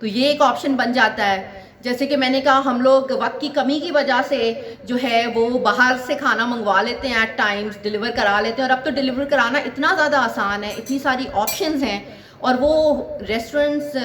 تو یہ ایک آپشن بن جاتا ہے. جیسے کہ میں نے کہا ہم لوگ وقت کی کمی کی وجہ سے جو ہے وہ باہر سے کھانا منگوا لیتے ہیں ایٹ ٹائمز, ڈیلیور کرا لیتے ہیں, اور اب تو ڈیلیور کرانا اتنا زیادہ آسان ہے, اتنی ساری آپشنز ہیں, اور وہ ریسٹورنٹس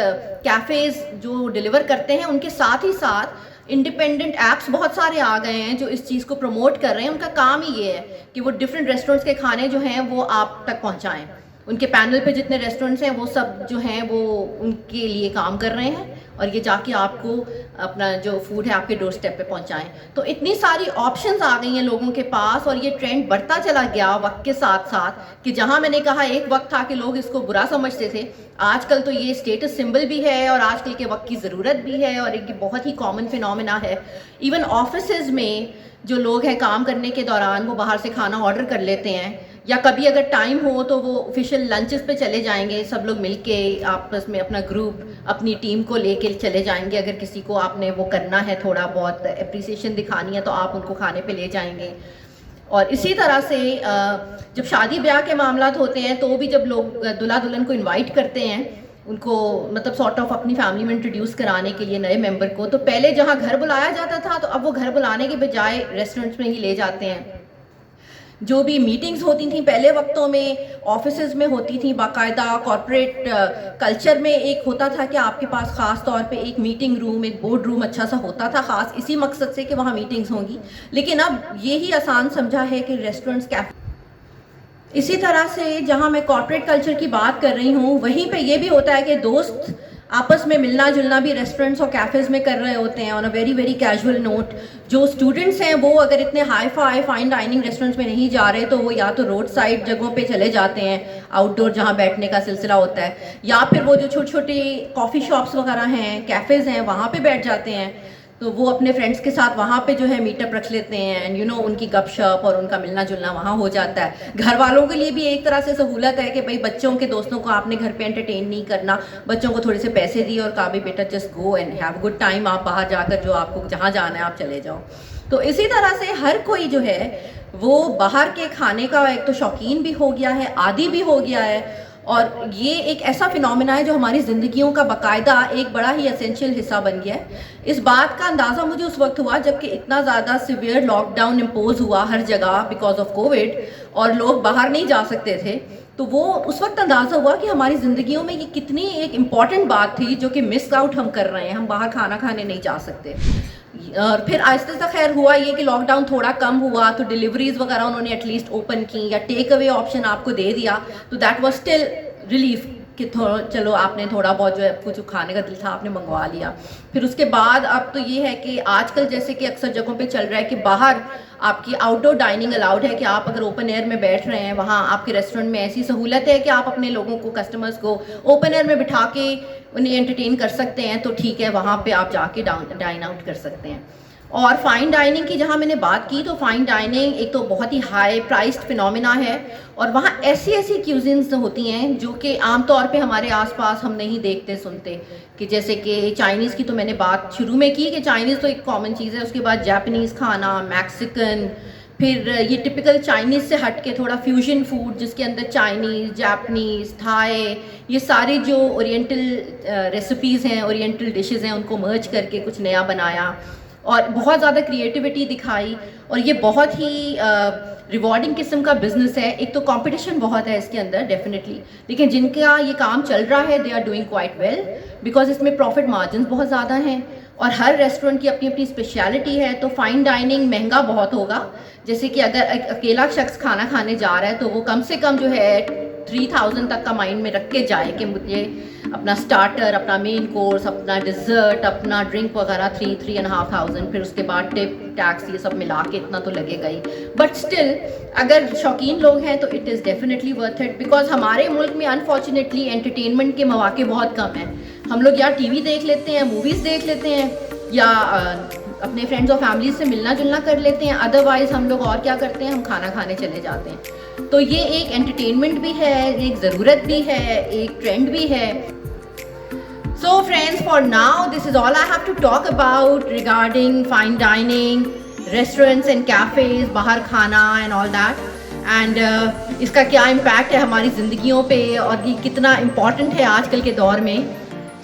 کیفیز جو ڈیلیور کرتے ہیں ان کے ساتھ ہی ساتھ انڈیپینڈنٹ ایپس بہت سارے آ گئے ہیں جو اس چیز کو پروموٹ کر رہے ہیں. ان کا کام ہی یہ ہے کہ وہ ڈفرینٹ ریسٹورنٹس کے کھانے جو ہیں وہ آپ تک پہنچائیں. ان کے پینل پہ جتنے ریسٹورنٹس ہیں وہ سب جو ہیں وہ ان کے لیے کام کر رہے ہیں, اور یہ جا کے آپ کو اپنا جو فوڈ ہے آپ کے ڈور اسٹیپ پہ پہنچائیں. تو اتنی ساری آپشنز آ گئی ہیں لوگوں کے پاس, اور یہ ٹرینڈ بڑھتا چلا گیا وقت کے ساتھ ساتھ, کہ جہاں میں نے کہا ایک وقت تھا کہ لوگ اس کو برا سمجھتے تھے, آج کل تو یہ اسٹیٹس سمبل بھی ہے اور آج کل کے وقت کی ضرورت بھی ہے, اور ایک بہت ہی کامن فینومینا ہے. ایون آفیسز میں جو لوگ ہیں کام کرنے کے دوران وہ باہر سے کھانا آرڈر کر لیتے ہیں, یا کبھی اگر ٹائم ہو تو وہ آفیشیل لنچز پہ چلے جائیں گے, سب لوگ مل کے آپس میں اپنا گروپ اپنی ٹیم کو لے کے چلے جائیں گے. اگر کسی کو آپ نے وہ کرنا ہے تھوڑا بہت اپریسیشن دکھانی ہے تو آپ ان کو کھانے پہ لے جائیں گے. اور اسی طرح سے جب شادی بیاہ کے معاملات ہوتے ہیں تو بھی جب لوگ دلہا دلہن کو انوائٹ کرتے ہیں, ان کو مطلب سارٹ آف اپنی فیملی میں انٹروڈیوس کرانے کے لیے نئے ممبر کو, تو پہلے جہاں گھر بلایا جاتا تھا تو اب وہ گھر بلانے کے بجائے ریسٹورنٹس میں ہی لے جاتے ہیں. جو بھی میٹنگز ہوتی تھیں پہلے وقتوں میں آفیسز میں ہوتی تھیں باقاعدہ, کارپوریٹ کلچر میں ایک ہوتا تھا کہ آپ کے پاس خاص طور پہ ایک میٹنگ روم, ایک بورڈ روم اچھا سا ہوتا تھا خاص اسی مقصد سے کہ وہاں میٹنگز ہوں گی. لیکن اب یہی آسان سمجھا ہے کہ ریسٹورنٹس کیفے. اسی طرح سے جہاں میں کارپوریٹ کلچر کی بات کر رہی ہوں وہیں پہ یہ بھی ہوتا ہے کہ دوست آپس میں ملنا جلنا بھی ریسٹورنٹس اور کیفیز میں کر رہے ہوتے ہیں on a very very casual note. جو اسٹوڈنٹس ہیں وہ اگر اتنے hi fi fine dining restaurants میں نہیں جا رہے تو وہ یا تو روڈ سائڈ جگہوں پہ چلے جاتے ہیں, آؤٹ ڈور جہاں بیٹھنے کا سلسلہ ہوتا ہے, یا پھر وہ جو چھوٹی چھوٹی کافی شاپس وغیرہ ہیں, کیفیز ہیں, وہاں پہ بیٹھ جاتے ہیں. تو وہ اپنے فرینڈس کے ساتھ وہاں پہ جو ہے میٹ اپ رکھ لیتے ہیں, اینڈ ان کی گپ شپ اور ان کا ملنا جلنا وہاں ہو جاتا ہے. گھر والوں کے لیے بھی ایک طرح سے سہولت ہے کہ بھائی بچوں کے دوستوں کو آپ نے گھر پہ انٹرٹین نہیں کرنا, بچوں کو تھوڑے سے پیسے دیے اور کہا بھی بیٹا just go and have good time, آپ باہر جا کر جو آپ کو جہاں جانا ہے آپ چلے جاؤ. تو اسی طرح سے ہر کوئی جو ہے وہ باہر کے کھانے کا ایک تو شوقین بھی ہو گیا ہے, عادی بھی ہو گیا ہے, اور یہ ایک ایسا فینومینا ہے جو ہماری زندگیوں کا باقاعدہ ایک بڑا ہی اسینشیل حصہ بن گیا ہے. اس بات کا اندازہ مجھے اس وقت ہوا جب کہ اتنا زیادہ سیویئر لاک ڈاؤن امپوز ہوا ہر جگہ بیکاز آف کووڈ, اور لوگ باہر نہیں جا سکتے تھے. تو وہ اس وقت اندازہ ہوا کہ ہماری زندگیوں میں یہ کتنی ایک امپورٹنٹ بات تھی جو کہ مس آؤٹ ہم کر رہے ہیں, ہم باہر کھانا کھانے نہیں جا سکتے. اور پھر آہستہ آہستہ خیر ہوا یہ کہ لاک ڈاؤن تھوڑا کم ہوا تو ڈیلیوریز وغیرہ انہوں نے ایٹ لیسٹ اوپن کی, یا ٹیک اوے آپشن آپ کو دے دیا, تو دیٹ واز اسٹل ریلیف کہ چلو آپ نے تھوڑا بہت جو ہے کچھ کھانے کا دل تھا آپ نے منگوا لیا. پھر اس کے بعد اب تو یہ ہے کہ آج کل جیسے کہ اکثر جگہوں پہ چل رہا ہے کہ باہر آپ کی آؤٹ ڈور ڈائننگ الاؤڈ ہے, کہ آپ اگر اوپن ایئر میں بیٹھ رہے ہیں وہاں آپ کے ریسٹورینٹ میں ایسی سہولت ہے کہ آپ اپنے لوگوں کو کسٹمرز کو اوپن ایئر میں بٹھا کے انہیں انٹرٹین کر سکتے ہیں, تو ٹھیک ہے وہاں پہ آپ جا کے ڈائن آؤٹ کر سکتے ہیں. اور فائن ڈائننگ کی جہاں میں نے بات کی تو فائن ڈائننگ ایک تو بہت ہی ہائی پرائسڈ فینومینا ہے, اور وہاں ایسی ایسی کیوزنز ہوتی ہیں جو کہ عام طور پہ ہمارے آس پاس ہم نہیں دیکھتے سنتے, کہ جیسے کہ چائنیز کی تو میں نے بات شروع میں کی کہ چائنیز تو ایک کامن چیز ہے, اس کے بعد جاپنیز کھانا, میکسیکن, پھر یہ ٹپیکل چائنیز سے ہٹ کے تھوڑا فیوژن فوڈ جس کے اندر چائنیز, جاپنیز, تھائی, یہ ساری جو اورینٹل ریسیپیز ہیں, اورینٹل ڈشز ہیں, ان کو مرج کر کے کچھ نیا بنایا اور بہت زیادہ کریٹیوٹی دکھائی. اور یہ بہت ہی ریوارڈنگ قسم کا بزنس ہے. ایک تو کمپٹیشن بہت ہے اس کے اندر ڈیفینیٹلی, لیکن جن کا یہ کام چل رہا ہے they are doing quite well because اس میں پروفٹ مارجنز بہت زیادہ ہیں, اور ہر ریسٹورینٹ کی اپنی اپنی اسپیشلٹی ہے. تو فائن ڈائننگ مہنگا بہت ہوگا, جیسے کہ اگر اکیلا شخص کھانا کھانے جا رہا ہے تو وہ کم سے کم جو ہے 3000 تک کا مائنڈ میں رکھ کے جائے کہ مجھے اپنا سٹارٹر, اپنا مین کورس, اپنا ڈیزرٹ, اپنا ڈرنک وغیرہ 3,500, پھر اس کے بعد ٹپ, ٹیکس, یہ سب ملا کے اتنا تو لگے گا ہی. بٹ اسٹل اگر شوقین لوگ ہیں تو it is definitely worth it, because ہمارے ملک میں انفارچونیٹلی انٹرٹینمنٹ کے مواقع بہت کم ہیں. ہم لوگ یا ٹی وی دیکھ لیتے ہیں, موویز دیکھ لیتے ہیں, یا اپنے فرینڈز اور فیملیز سے ملنا جلنا کر لیتے ہیں. ادروائز ہم لوگ اور کیا کرتے ہیں, ہم کھانا کھانے چلے جاتے ہیں. تو یہ ایک انٹرٹینمنٹ بھی ہے, ایک ضرورت بھی ہے, ایک ٹرینڈ بھی ہے. So friends, for now this is all I have to talk about regarding fine dining, restaurants and cafes, باہر کھانا and all that. اینڈ اس کا کیا امپیکٹ ہے ہماری زندگیوں پہ, اور یہ کتنا امپورٹنٹ ہے آج کل کے دور میں.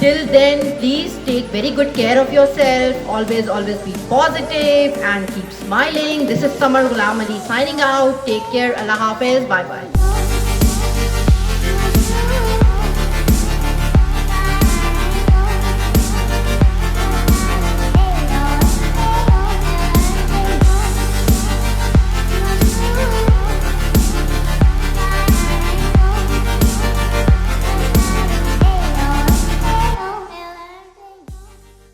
Till then, please take very good care of yourself. Always be positive and keep smiling. This is Samar Ghulam Ali signing out. Take care. Allah Hafiz. Bye bye.